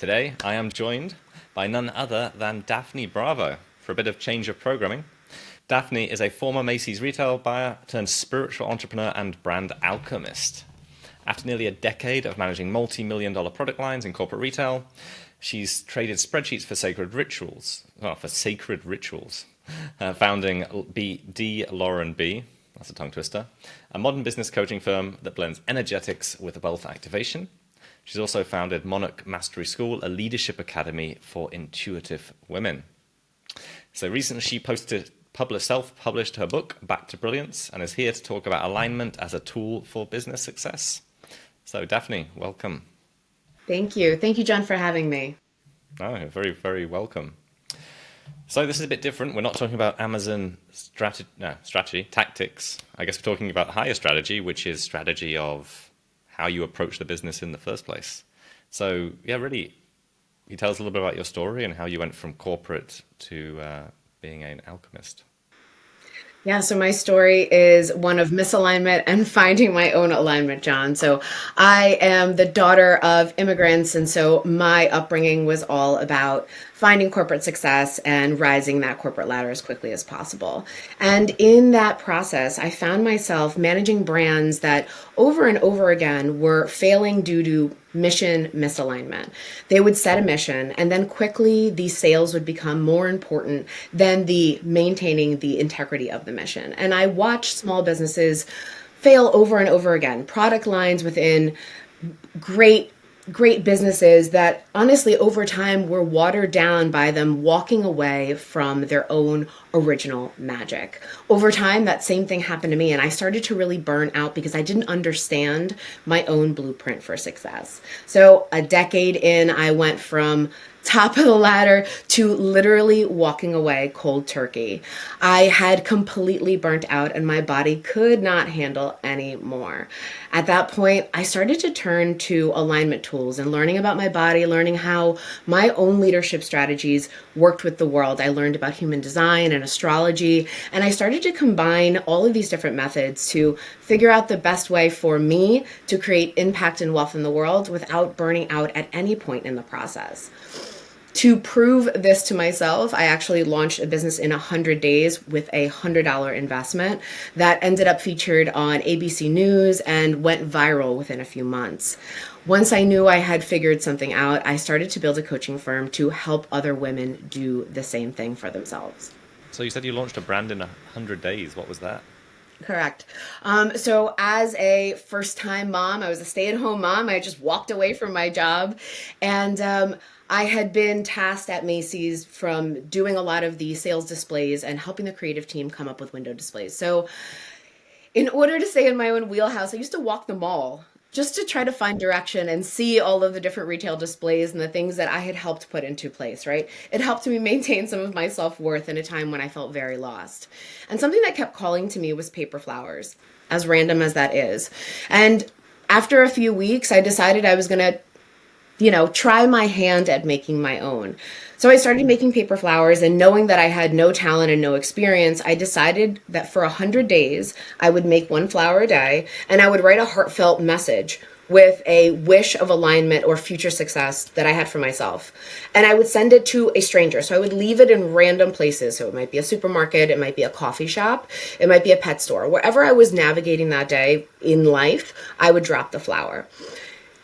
Today, I am joined by none other than Daphne Bravo for a bit of change of programming. Daphne is a former Macy's retail buyer turned spiritual entrepreneur and brand alchemist. After nearly a decade of managing multi-million-dollar product lines in corporate retail, she's traded spreadsheets for sacred rituals. Founding D. Lauren B. That's a tongue twister. A modern business coaching firm that blends energetics with wealth activation. She's also founded Monarch Mastery School, a leadership academy for intuitive women. So recently she self-published her book, Back to Brilliance, and is here to talk about alignment as a tool for business success. So Daphne, welcome. Thank you. Thank you, John, for having me. Oh, you're very, very welcome. So this is a bit different. We're not talking about Amazon strategy, tactics. I guess we're talking about higher strategy, which is strategy of how you approach the business in the first place. So yeah, really, can you tell us a little bit about your story and how you went from corporate to being an alchemist? Yeah, so my story is one of misalignment and finding my own alignment, John. So I am the daughter of immigrants, and so my upbringing was all about finding corporate success and rising that corporate ladder as quickly as possible. And in that process, I found myself managing brands that over and over again were failing due to mission misalignment. They would set a mission and then quickly these sales would become more important than the maintaining the integrity of the mission. And I watched small businesses fail over and over again, product lines within great businesses that honestly over time were watered down by them walking away from their own original magic. Over time, that same thing happened to me, and I started to really burn out because I didn't understand my own blueprint for success. So a decade in, I went from top of the ladder to literally walking away cold turkey. I had completely burnt out and my body could not handle anymore. At that point, I started to turn to alignment tools and learning about my body, learning how my own leadership strategies worked with the world. I learned about human design and astrology, and I started to combine all of these different methods to figure out the best way for me to create impact and wealth in the world without burning out at any point in the process. To prove this to myself, I actually launched a business in 100 days with a $100 investment that ended up featured on ABC News and went viral within a few months. Once I knew I had figured something out, I started to build a coaching firm to help other women do the same thing for themselves. So you said you launched a brand in 100 days. What was that? Correct. So as a first-time mom, I was a stay-at-home mom. I just walked away from my job, and I had been tasked at Macy's from doing a lot of the sales displays and helping the creative team come up with window displays. So in order to stay in my own wheelhouse, I used to walk the mall just to try to find direction and see all of the different retail displays and the things that I had helped put into place, right? It helped me maintain some of my self-worth in a time when I felt very lost. And something that kept calling to me was paper flowers, as random as that is. And after a few weeks, I decided I was going to try my hand at making my own. So I started making paper flowers, and knowing that I had no talent and no experience, I decided that for 100 days, I would make one flower a day, and I would write a heartfelt message with a wish of alignment or future success that I had for myself. And I would send it to a stranger. So I would leave it in random places. So it might be a supermarket, it might be a coffee shop, it might be a pet store. Wherever I was navigating that day in life, I would drop the flower.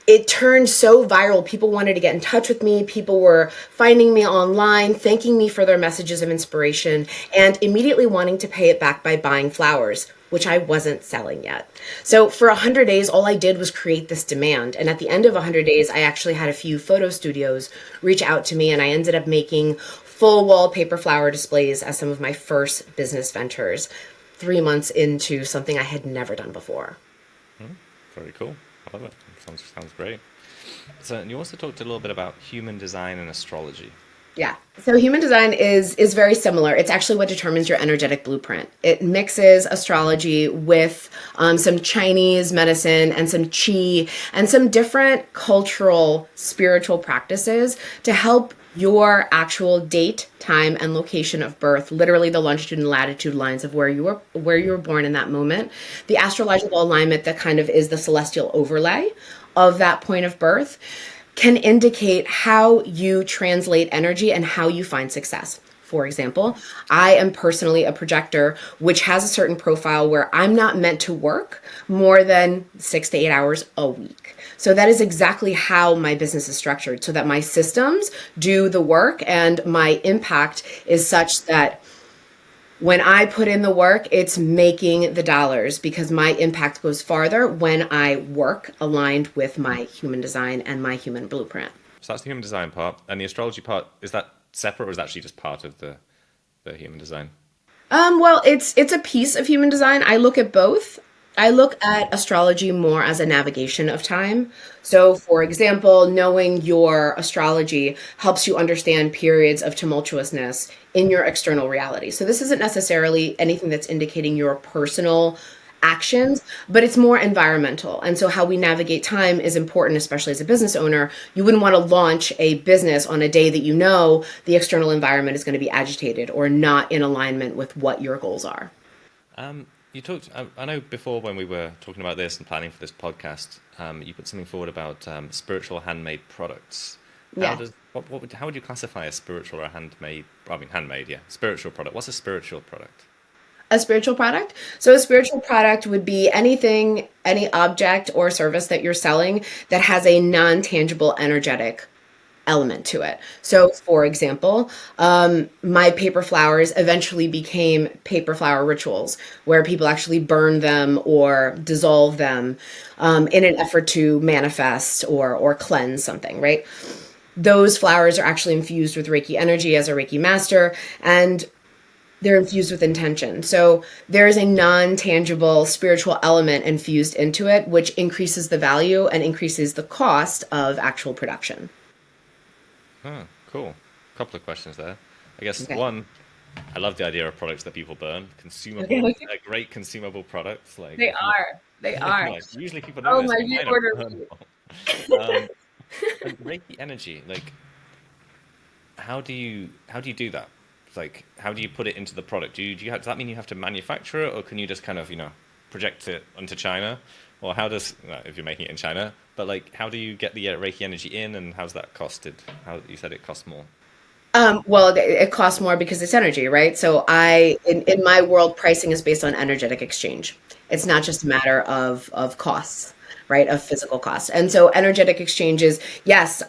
It turned so viral. People wanted to get in touch with me. People were finding me online, thanking me for their messages of inspiration, and immediately wanting to pay it back by buying flowers, which I wasn't selling yet. So for 100 days, all I did was create this demand. And at the end of 100 days, I actually had a few photo studios reach out to me, and I ended up making full wall paper flower displays as some of my first business ventures, 3 months into something I had never done before. Very cool. I love it. Sounds great. So, and you also talked a little bit about human design and astrology. Yeah. So human design is very similar. It's actually what determines your energetic blueprint. It mixes astrology with some Chinese medicine and some qi and some different cultural, spiritual practices to help your actual date, time, and location of birth, literally the longitude and latitude lines of where you were born in that moment, the astrological alignment that kind of is the celestial overlay of that point of birth, can indicate how you translate energy and how you find success. For example, I am personally a projector, which has a certain profile where I'm not meant to work more than 6 to 8 hours a week. So that is exactly how my business is structured, so that my systems do the work and my impact is such that when I put in the work, it's making the dollars, because my impact goes farther when I work aligned with my human design and my human blueprint. So that's the human design part. And the astrology part, is that separate or is that actually just part of the human design? Well, it's a piece of human design. I look at both. I look at astrology more as a navigation of time. So, for example, knowing your astrology helps you understand periods of tumultuousness in your external reality. So, this isn't necessarily anything that's indicating your personal actions, but it's more environmental. And so, how we navigate time is important, especially as a business owner. You wouldn't want to launch a business on a day that you know the external environment is going to be agitated or not in alignment with what your goals are. You talked. I know before when we were talking about this and planning for this podcast, you put something forward about spiritual handmade products. How Yeah. does how would you classify a spiritual or a handmade? I mean, handmade, yeah, spiritual product. What's a spiritual product? A spiritual product. So a spiritual product would be anything, any object or service that you're selling that has a non-tangible energetic element to it. So, for example, my paper flowers eventually became paper flower rituals, where people actually burn them or dissolve them in an effort to manifest or cleanse something, right? Those flowers are actually infused with Reiki energy as a Reiki master, and they're infused with intention. So there is a non-tangible spiritual element infused into it, which increases the value and increases the cost of actual production. Oh, cool. Couple of questions there. I guess Okay. one, I love the idea of products that people burn, Okay. consumable, great consumable products. Like They if you, are. They are. like usually people do Oh, this, my but mine are reorder rate. burnable. Um, and Reiki energy, like how do you do that? Like how do you put it into the product? Does that mean you have to manufacture it, or can you just kind of project it onto China, or how does if you're making it in China? But like how do you get the Reiki energy in, and how's that costed? How you said it costs more. Well, it costs more because it's energy, right? So in my world, pricing is based on energetic exchange. It's not just a matter of costs, right? Of physical costs. And so energetic exchanges, yes,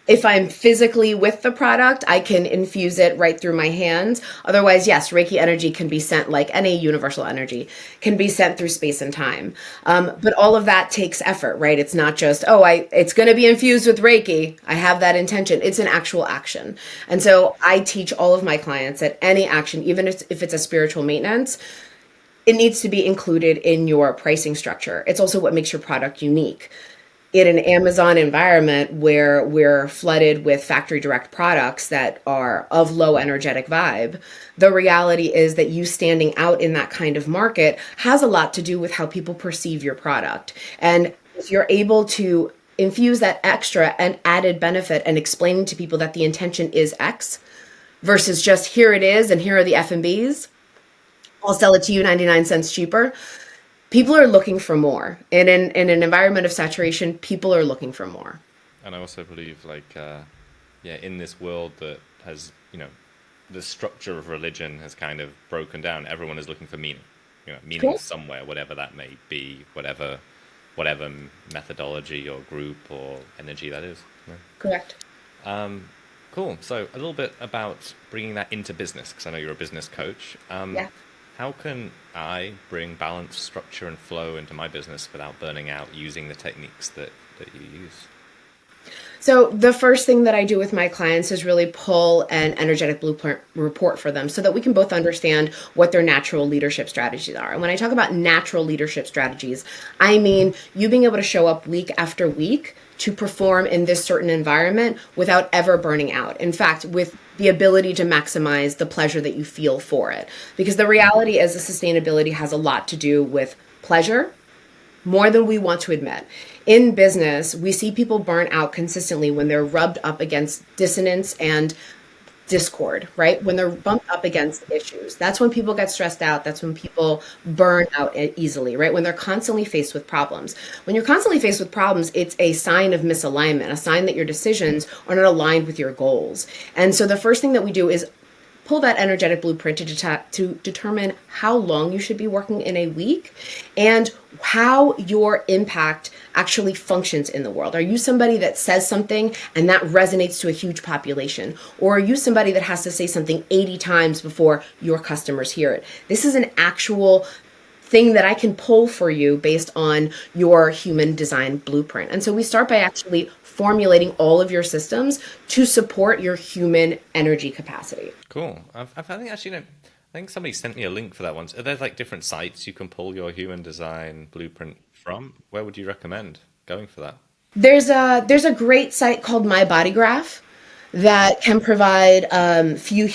if I'm physically with the product, I can infuse it right through my hands. Otherwise, yes, Reiki energy can be sent like any universal energy, can be sent through space and time. But all of that takes effort, right? It's not just, oh, it's going to be infused with Reiki. I have that intention. It's an actual action. And so I teach all of my clients that any action, even if it's a spiritual maintenance, it needs to be included in your pricing structure. It's also what makes your product unique. In an Amazon environment where we're flooded with factory direct products that are of low energetic vibe, the reality is that you standing out in that kind of market has a lot to do with how people perceive your product. And if you're able to infuse that extra and added benefit and explaining to people that the intention is X versus just here it is and here are the F&Bs, I'll sell it to you 99 cents cheaper. People are looking for more. In an environment of saturation, people are looking for more. And I also believe, like, yeah, in this world that has, the structure of religion has kind of broken down. Everyone is looking for meaning, meaning Cool. somewhere, whatever that may be, whatever methodology or group or energy that is. Yeah. Correct. Cool. So a little bit about bringing that into business, because I know you're a business coach. Yeah. How can I bring balance, structure, and flow into my business without burning out using the techniques that you use? So the first thing that I do with my clients is really pull an energetic blueprint report for them so that we can both understand what their natural leadership strategies are. And when I talk about natural leadership strategies, I mean you being able to show up week after week to perform in this certain environment without ever burning out. In fact, with the ability to maximize the pleasure that you feel for it. Because the reality is the sustainability has a lot to do with pleasure more than we want to admit. In business, we see people burn out consistently when they're rubbed up against dissonance and discord, right? When they're bumped up against issues. That's when people get stressed out. That's when people burn out easily, right? When they're constantly faced with problems. When you're constantly faced with problems, it's a sign of misalignment, a sign that your decisions are not aligned with your goals. And so the first thing that we do is pull that energetic blueprint to determine how long you should be working in a week and how your impact actually functions in the world. Are you somebody that says something and that resonates to a huge population? Or are you somebody that has to say something 80 times before your customers hear it? This is an actual thing that I can pull for you based on your human design blueprint. And so we start by actually formulating all of your systems to support your human energy capacity. Cool. I think actually, I think somebody sent me a link for that once. Are there like different sites you can pull your human design blueprint from? Where would you recommend going for that? There's a great site called My Body Graph that can provide few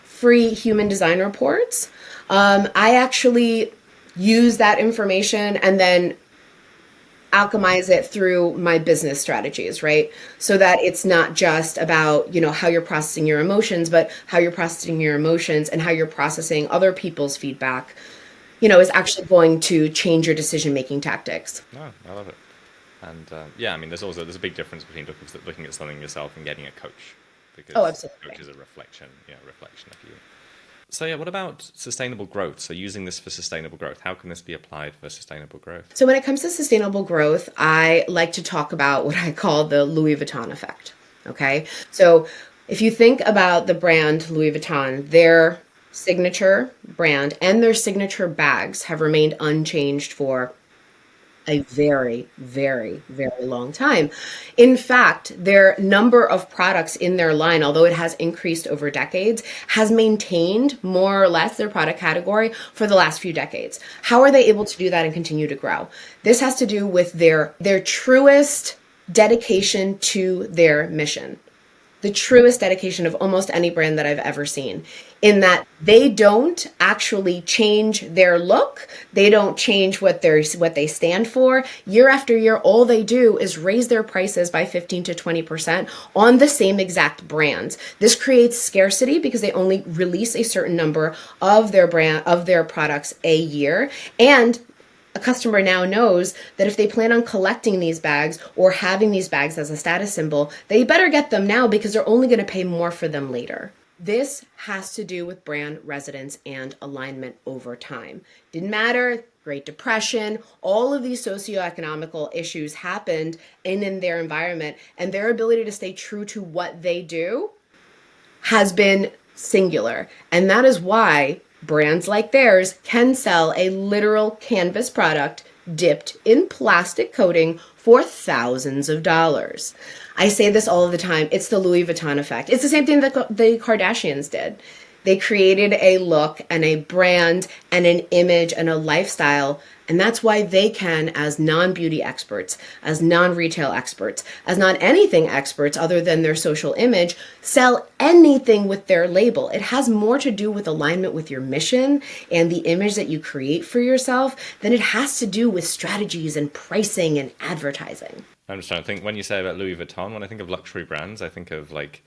free human design reports. I actually use that information and then alchemize it through my business strategies, right? So that it's not just about, how you're processing your emotions, but how you're processing your emotions and how you're processing other people's feedback, is actually going to change your decision-making tactics. No, I love it. And there's a big difference between looking at something yourself and getting a coach, because absolutely. A coach is a reflection of you. So what about sustainable growth? So using this for sustainable growth, how can this be applied for sustainable growth? So when it comes to sustainable growth, I like to talk about what I call the Louis Vuitton effect. Okay. So if you think about the brand Louis Vuitton, their signature brand and their signature bags have remained unchanged for a very, very, very long time. In fact, their number of products in their line, although it has increased over decades, has maintained more or less their product category for the last few decades. How are they able to do that and continue to grow? This has to do with their truest dedication to their mission. The truest dedication of almost any brand that I've ever seen, in that they don't actually change their look. They don't change what they stand for. Year after year, all they do is raise their prices by 15 to 20% on the same exact brands. This creates scarcity because they only release a certain number of their products a year. And a customer now knows that if they plan on collecting these bags or having these bags as a status symbol, they better get them now because they're only going to pay more for them later. This has to do with brand resonance and alignment over time. Didn't matter, Great Depression, all of these socioeconomical issues happened in their environment, and their ability to stay true to what they do has been singular. And that is why brands like theirs can sell a literal canvas product dipped in plastic coating for thousands of dollars. I say this all the time. It's the Louis Vuitton effect. It's the same thing that the Kardashians did. They created a look and a brand and an image and a lifestyle. And that's why they can, as non-beauty experts, as non-retail experts, as not anything experts other than their social image, sell anything with their label. It has more to do with alignment with your mission and the image that you create for yourself than it has to do with strategies and pricing and advertising. I'm just trying to think, when you say about Louis Vuitton, when I think of luxury brands, I think of like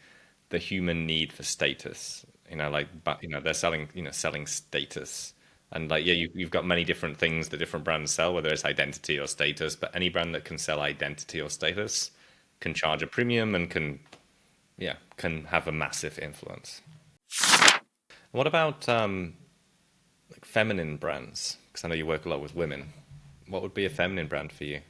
the human need for status. They're selling status. And you've got many different things that different brands sell, whether it's identity or status, but any brand that can sell identity or status can charge a premium and can have a massive influence. What about feminine brands? Because I know you work a lot with women. What would be a feminine brand for you?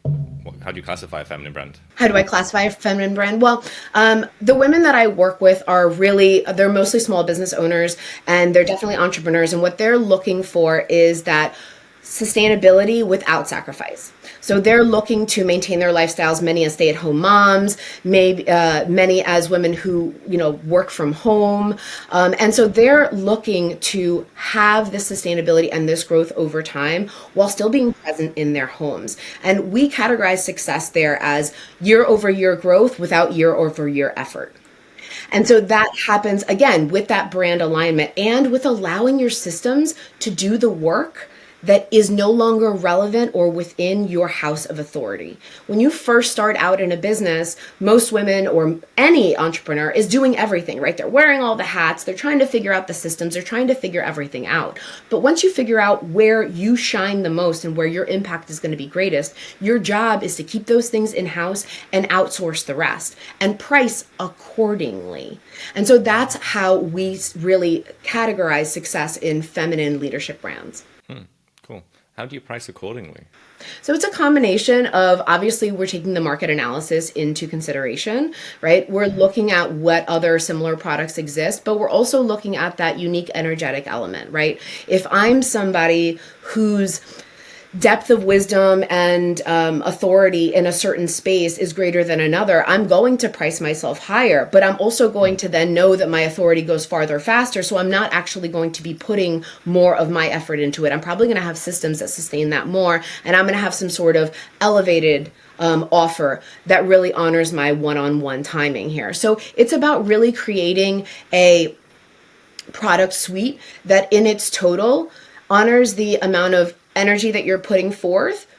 How do you classify a feminine brand? How do I classify a feminine brand? Well, the women that I work with they're mostly small business owners, and they're definitely entrepreneurs. And what they're looking for is that sustainability without sacrifice. So they're looking to maintain their lifestyles, many as stay-at-home moms, maybe many as women who, work from home. And so they're looking to have this sustainability and this growth over time while still being present in their homes. And we categorize success there as year-over-year growth without year-over-year effort. And so that happens, again, with that brand alignment and with allowing your systems to do the work that is no longer relevant or within your house of authority. When you first start out in a business, most women or any entrepreneur is doing everything, right? They're wearing all the hats, they're trying to figure out the systems, they're trying to figure everything out. But once you figure out where you shine the most and where your impact is going to be greatest, your job is to keep those things in-house and outsource the rest and price accordingly. And so that's how we really categorize success in feminine leadership brands. Cool. How do you price accordingly? So it's a combination of, obviously, we're taking the market analysis into consideration, right? We're looking at what other similar products exist, but we're also looking at that unique energetic element, right? If I'm somebody whose depth of wisdom and authority in a certain space is greater than another, I'm going to price myself higher, but I'm also going to then know that my authority goes farther faster. So I'm not actually going to be putting more of my effort into it. I'm probably going to have systems that sustain that more. And I'm going to have some sort of elevated offer that really honors my one-on-one timing here. So it's about really creating a product suite that in its total honors the amount of energy that you're putting forth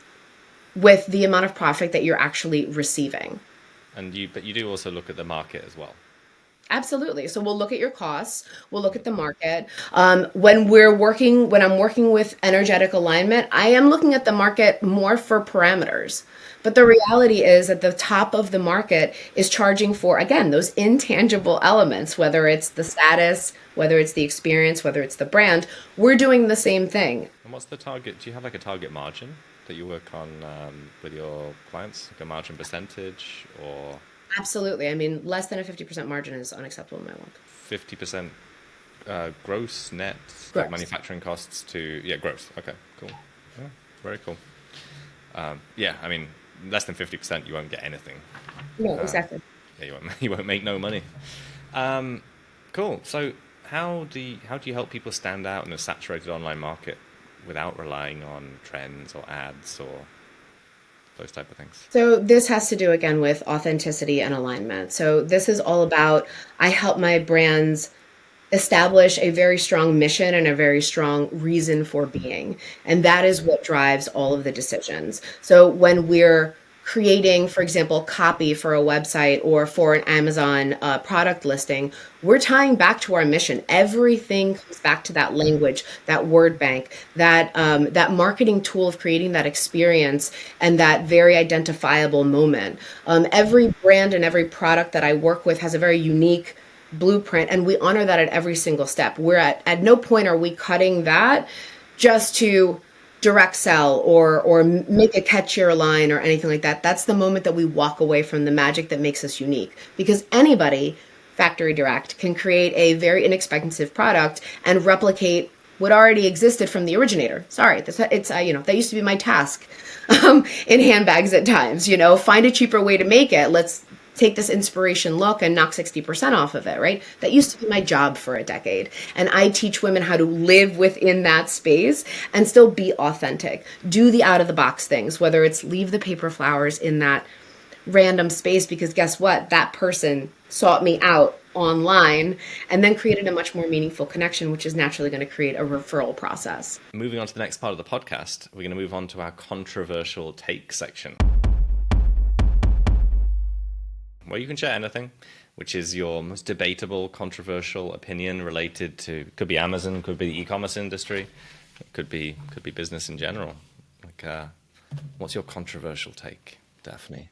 with the amount of profit that you're actually receiving. But you do also look at the market as well. Absolutely. So we'll look at your costs. We'll look at the market. When I'm working with energetic alignment, I am looking at the market more for parameters. But the reality is that the top of the market is charging for, again, those intangible elements, whether it's the status, whether it's the experience, whether it's the brand. We're doing the same thing. And what's the target? Do you have like a target margin that you work on with your clients, like a margin percentage or? Absolutely. I mean, less than a 50% margin is unacceptable in my work. 50% gross, net, Gross. like manufacturing costs gross. Okay, cool. Yeah, very cool. I mean, less than 50%, you won't get anything. No, exactly. Yeah, you won't make no money. Cool. So how do you help people stand out in a saturated online market without relying on trends or ads or those type of things? So this has to do again with authenticity and alignment. So this is all about, I help my brands establish a very strong mission and a very strong reason for being. And that is what drives all of the decisions. So when we're creating, for example, copy for a website or for an Amazon product listing, we're tying back to our mission. Everything comes back to that language, that word bank, that marketing tool of creating that experience and that very identifiable moment. Every brand and every product that I work with has a very unique blueprint, and we honor that at every single step. We're at no point are we cutting that just to direct sell or make a catchier line or anything like that. That's the moment that we walk away from the magic that makes us unique, because anybody, factory direct, can create a very inexpensive product and replicate what already existed from the originator. Sorry, that used to be my task in handbags at times. Find a cheaper way to make it. Let's take this inspiration look and knock 60% off of it, right? That used to be my job for a decade. And I teach women how to live within that space and still be authentic. Do the out of the box things, whether it's leave the paper flowers in that random space, because guess what? That person sought me out online and then created a much more meaningful connection, which is naturally going to create a referral process. Moving on to the next part of the podcast, we're going to move on to our controversial take section, where you can share anything, which is your most debatable, controversial opinion related to, could be Amazon, could be the e-commerce industry, it could be business in general. What's your controversial take, Daphne?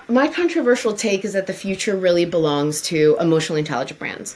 My controversial take is that the future really belongs to emotionally intelligent brands.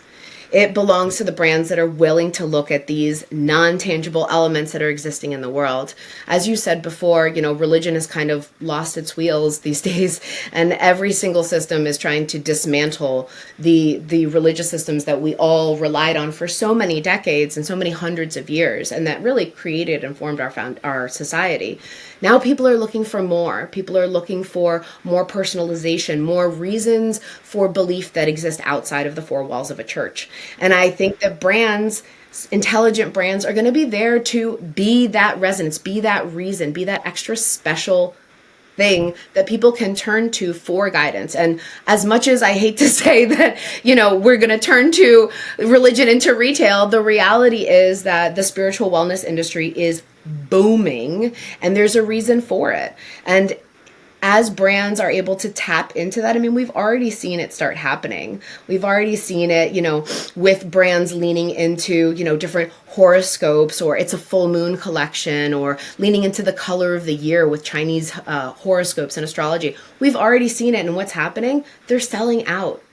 It belongs to the brands that are willing to look at these non-tangible elements that are existing in the world. As you said before, religion has kind of lost its wheels these days, and every single system is trying to dismantle the religious systems that we all relied on for so many decades and so many hundreds of years, and that really created and formed our society. Now people are looking for more. People are looking for more personalization, more reasons for belief that exist outside of the four walls of a church. And I think that brands, intelligent brands, are going to be there to be that resonance, be that reason, be that extra special thing that people can turn to for guidance. And as much as I hate to say that, we're going to turn to religion into retail, the reality is that the spiritual wellness industry is booming, and there's a reason for it. And as brands are able to tap into that, I mean, we've already seen it start happening. We've already seen it, with brands leaning into, different horoscopes, or it's a full moon collection, or leaning into the color of the year with Chinese horoscopes and astrology. We've already seen it, and what's happening? They're selling out.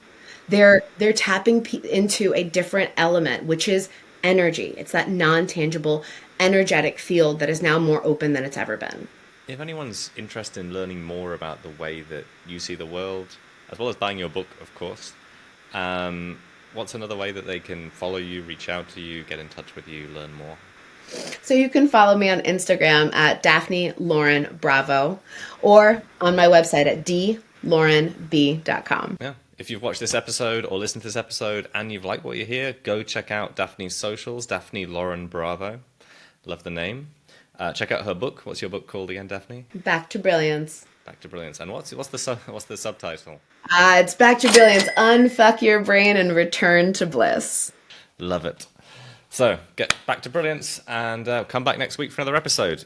They're tapping into a different element, which is energy. It's that non-tangible, energetic field that is now more open than it's ever been. If anyone's interested in learning more about the way that you see the world, as well as buying your book, of course, what's another way that they can follow you, reach out to you, get in touch with you, learn more? So you can follow me on Instagram at Daphne Lauren Bravo, or on my website at dlaurenb.com. Yeah. If you've watched this episode or listened to this episode and you've liked what you hear, go check out Daphne's socials, Daphne Lauren Bravo. Love the name. Check out her book. What's your book called again, Daphne? Back to Brilliance. Back to Brilliance. And what's the subtitle? It's Back to Brilliance. Unfuck your brain and return to bliss. Love it. So get back to brilliance and come back next week for another episode.